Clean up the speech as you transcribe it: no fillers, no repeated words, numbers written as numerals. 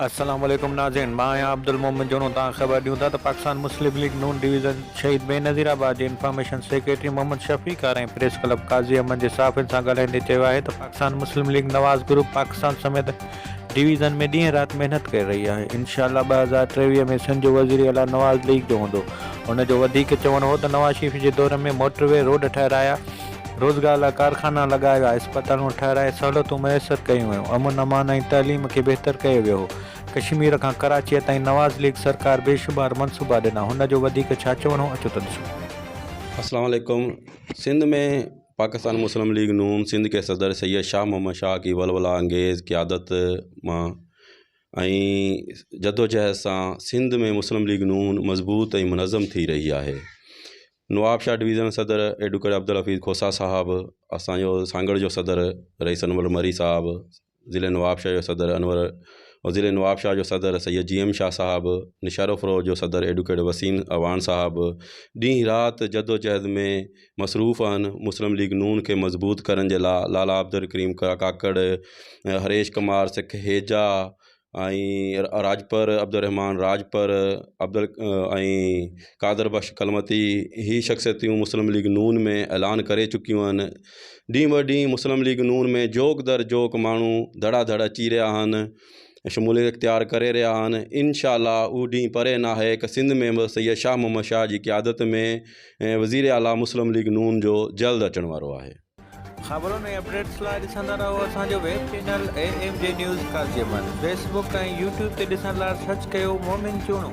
अस्सलाम वालेकुम नाज़रीन, मां आहियां अब्दुल मोमिन जोनो। तव्हां ख़बर ॾियूं था त पाकिस्तान मुस्लिम लीग नून डिवीज़न शहीद बेनज़ीराबाद जे इंफॉर्मेशन सेक्रेटरी मोहम्मद शफ़ीक आर ऐं प्रेस क्लब काज़ी अहमद जे साफ़िन सां ॻाल्हाईंदे चयो आहे त Pakistan Muslim League Nawaz group Pakistan समेत डिवीज़न में ॾींहं राति महिनत करे रही आहे। इंशाअल्लाह 2023 में सिंध जो वज़ीर आला नवाज़ लीग जो हूंदो। हुन जो वधीक चवणु हो त नवाज़ शरीफ़ जे दौर में मोटरवे रोड ठाहिराया, रोज़गार लाइ कारखाना लॻाया विया, अस्पतालूं ठाहिराए सहूलियतूं मुयसरु कयूं वियूं, अमन अमान ऐं तइलीम खे बहितर कयो वियो हो। कश्मीर खां कराची ताईं नवाज़ लीग सरकार बेशुमार मनसूबा ॾिना। हुन जो वधीक छा चवणो, अचो त ॾिसो। अस्सलाम वालेकुम। सिंध में पाकिस्तान मुस्लिम लीग नून सिंध के सदर सैयद शाह मोहम्मद शाह की वलवला अंगेज़ क़यादत मां ऐं जदोजहद सां सिंध में मुस्लिम लीग नून मज़बूत ऐं मुनज़म थी रही आहे। नवाबशाह डिवीज़न सदर एडवोकेट अब्दुल हफ़ीज़ खोसा साहब, असांजो सांगड़ जो सदर रईस अनवर मरी साहब, ज़िले नवाबशाह जो सदर अनवर और ज़िले नवाबशाह जो सदर सैयद GM शाह साहब, निशारो फ़रोज़ जो सदर एडवोकेट वसीम अवान साहब ॾींहुं राति जदोजहद में मसरूफ़ आहिनि। मुस्लिम लीग नून के मज़बूत करण जे लाइ लाला अब्दुल करीम काकड़, हरेश कुमार सिख हेजा ऐं राजपर अब्दुलरहमान राजपर अब्दुल ऐं कादर बख्श कलमती ही शख़्सियतूं मुस्लिम लीग नून में ऐलान करे चुकियूं आहिनि। ॾींहुं ब ॾींहुं मुस्लिम लीग नून में जोक दर जोक माण्हू धड़ाधड़ अची रहिया आहिनि, शमूलियत इख्तियार करे रहिया आहिनि। इंशाअल्लाह उहो ॾींहुं परे न आहे कि सिंध में सैयद शाह मोहम्मद शाह जी क़यादत में वज़ीर आला मुस्लिम लीग नून जो जल्द अचण वारो आहे। ख़बरुनि ऐं अपडेट्स लाइ ॾिसंदा रहो असांजो वेब चैनल AMJ न्यूज़ काज़ी अहमद। फेसबुक ऐं यूट्यूब ते ॾिसण लाइ सर्च कयो मोमिन चूणो।